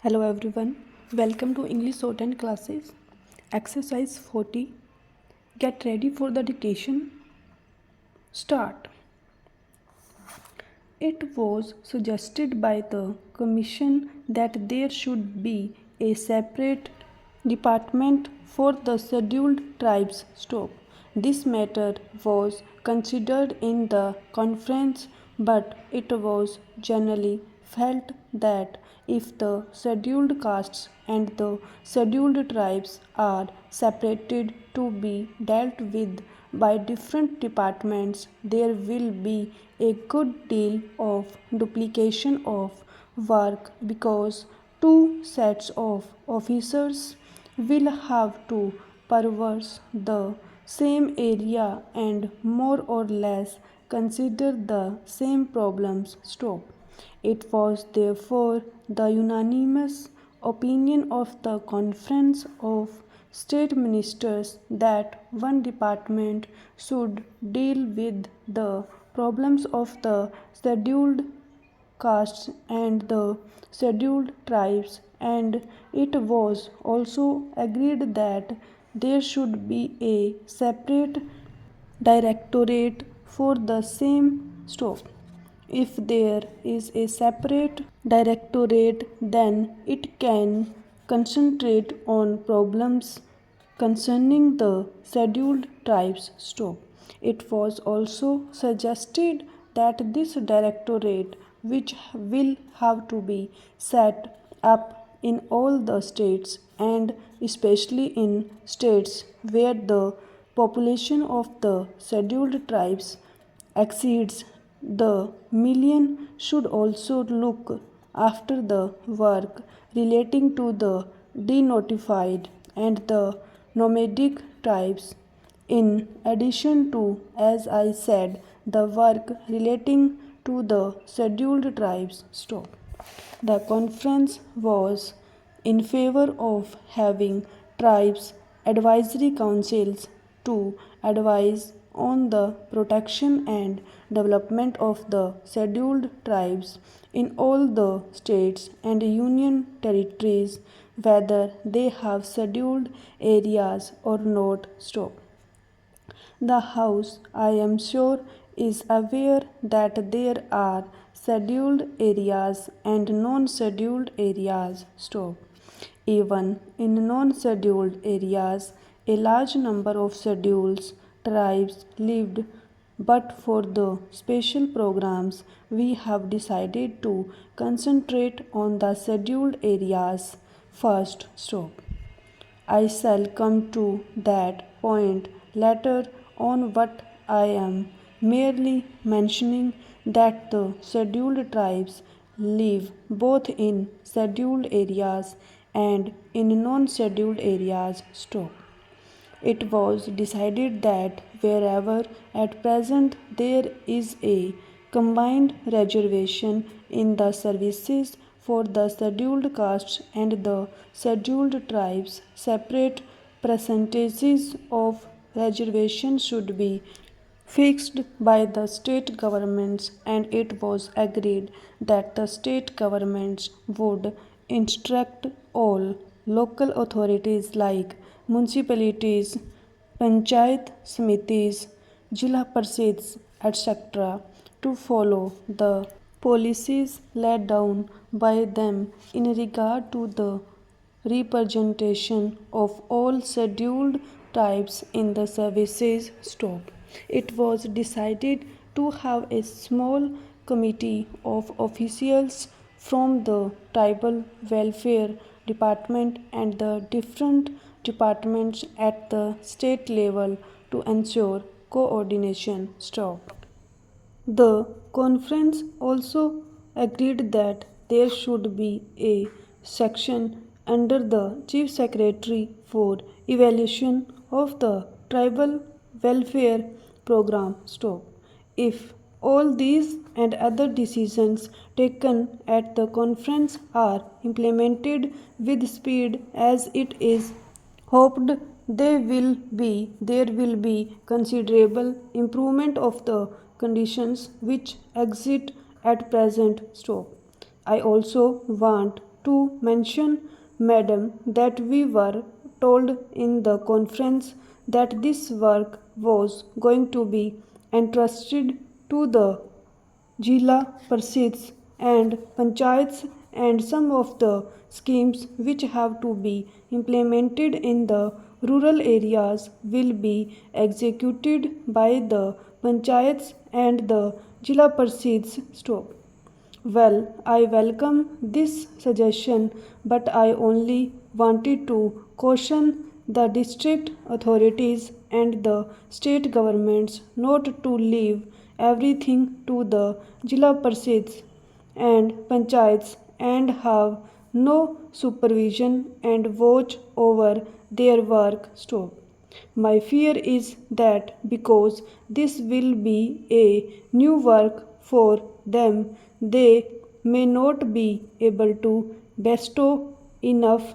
Hello everyone, welcome to English shorthand classes. Exercise 40. Get ready for the dictation. Start. It was suggested by the Commission that there should be a separate department for the scheduled tribes. Stop. This matter was considered in the conference, but it was generally felt that if the scheduled castes and the scheduled tribes are separated to be dealt with by different departments, there will be a good deal of duplication of work because two sets of officers will have to traverse the same area and more or less consider the same problems. Stop. It was therefore the unanimous opinion of the Conference of State Ministers that one department should deal with the problems of the scheduled castes and the scheduled tribes, and it was also agreed that there should be a separate directorate for the same. Stop. If there is a separate directorate, then it can concentrate on problems concerning the scheduled tribes. Stop. It was also suggested that this directorate, which will have to be set up in all the states and especially in states where the population of the scheduled tribes exceeds the million, should also look after the work relating to the denotified and the nomadic tribes. In addition to, as I said, the work relating to the scheduled tribes. Stop. The conference was in favor of having tribes advisory councils to advise on the protection and development of the scheduled tribes in all the states and union territories, whether they have scheduled areas or not. Stop. The House, I am sure, is aware that there are scheduled areas and non-scheduled areas. Stop. Even in non-scheduled areas, a large number of scheduled tribes lived, but for the special programs, we have decided to concentrate on the scheduled areas first. Stop. I shall come to that point later on, but I am merely mentioning that the scheduled tribes live both in scheduled areas and in non-scheduled areas. Stop. It was decided that wherever at present there is a combined reservation in the services for the scheduled castes and the scheduled tribes, separate percentages of reservation should be fixed by the state governments, and it was agreed that the state governments would instruct all local authorities like municipalities, panchayat samitis, Jila Parishads, etc., to follow the policies laid down by them in regard to the representation of all scheduled tribes in the services. Stop. It was decided to have a small committee of officials from the tribal welfare department and the different departments at the state level to ensure coordination. Stop. The conference also agreed that there should be a section under the Chief Secretary for evaluation of the tribal welfare program. Stop. If all these and other decisions taken at the conference are implemented with speed, as it is hoped there will be considerable improvement of the conditions which exist at present. Stop. I also want to mention, Madam, that we were told in the conference that this work was going to be entrusted to the Jila Parsids and Panchayats, and some of the schemes which have to be implemented in the rural areas will be executed by the Panchayats and the Jila Parsids. Stop. Well, I welcome this suggestion, but I only wanted to caution the district authorities and the state governments not to leave everything to the Jila Parsids and Panchayats and have no supervision and watch over their work. Stop. My fear is that because this will be a new work for them, they may not be able to bestow enough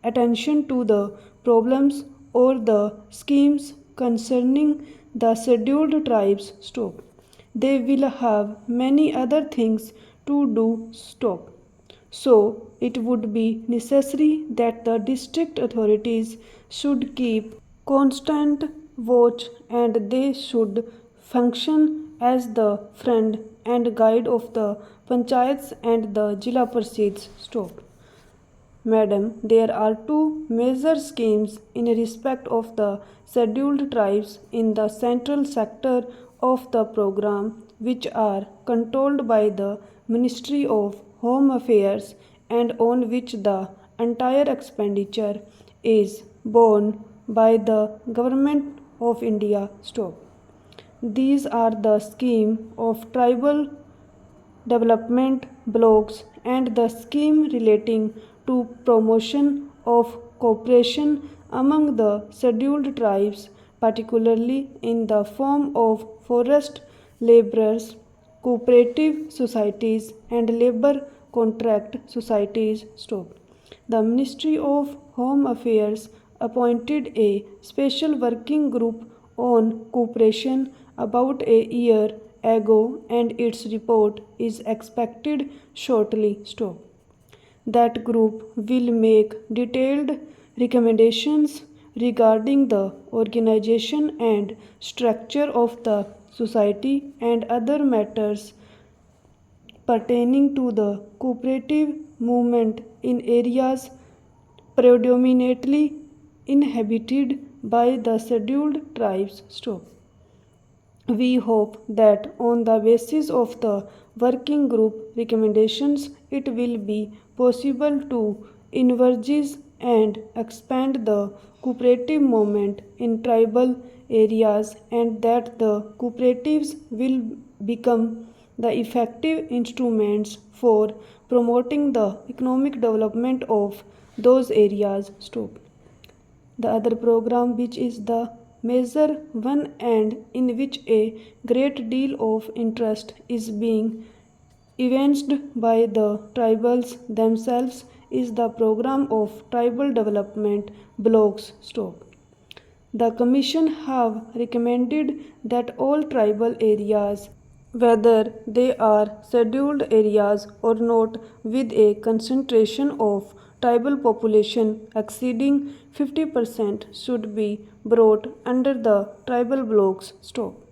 attention to the problems or the schemes concerning the scheduled tribes. Stop. They will have many other things to do. Stop. So, it would be necessary that the district authorities should keep constant watch and they should function as the friend and guide of the panchayats and the Jila Parsids. Stop. Madam, there are two major schemes in respect of the scheduled tribes in the central sector of the program, which are controlled by the Ministry of Home Affairs and on which the entire expenditure is borne by the Government of India. Stop. These are the scheme of tribal development blocks and the scheme relating to promotion of cooperation among the scheduled tribes, particularly in the form of forest laborers, cooperative societies, and labor contract societies. Stop. The Ministry of Home Affairs appointed a special working group on cooperation about a year ago and its report is expected shortly. Stop. That group will make detailed recommendations regarding the organization and structure of the society and other matters pertaining to the cooperative movement in areas predominantly inhabited by the scheduled tribes. Stop. We hope that on the basis of the working group recommendations, it will be possible to envisage and expand the cooperative movement in tribal areas and that the cooperatives will become the effective instruments for promoting the economic development of those areas. Stop. The other program, which is the major one and in which a great deal of interest is being evinced by the tribals themselves, is the program of tribal development blocks. Stop. The Commission have recommended that all tribal areas, whether they are scheduled areas or not, with a concentration of tribal population exceeding 50% should be brought under the tribal blocks. Stop.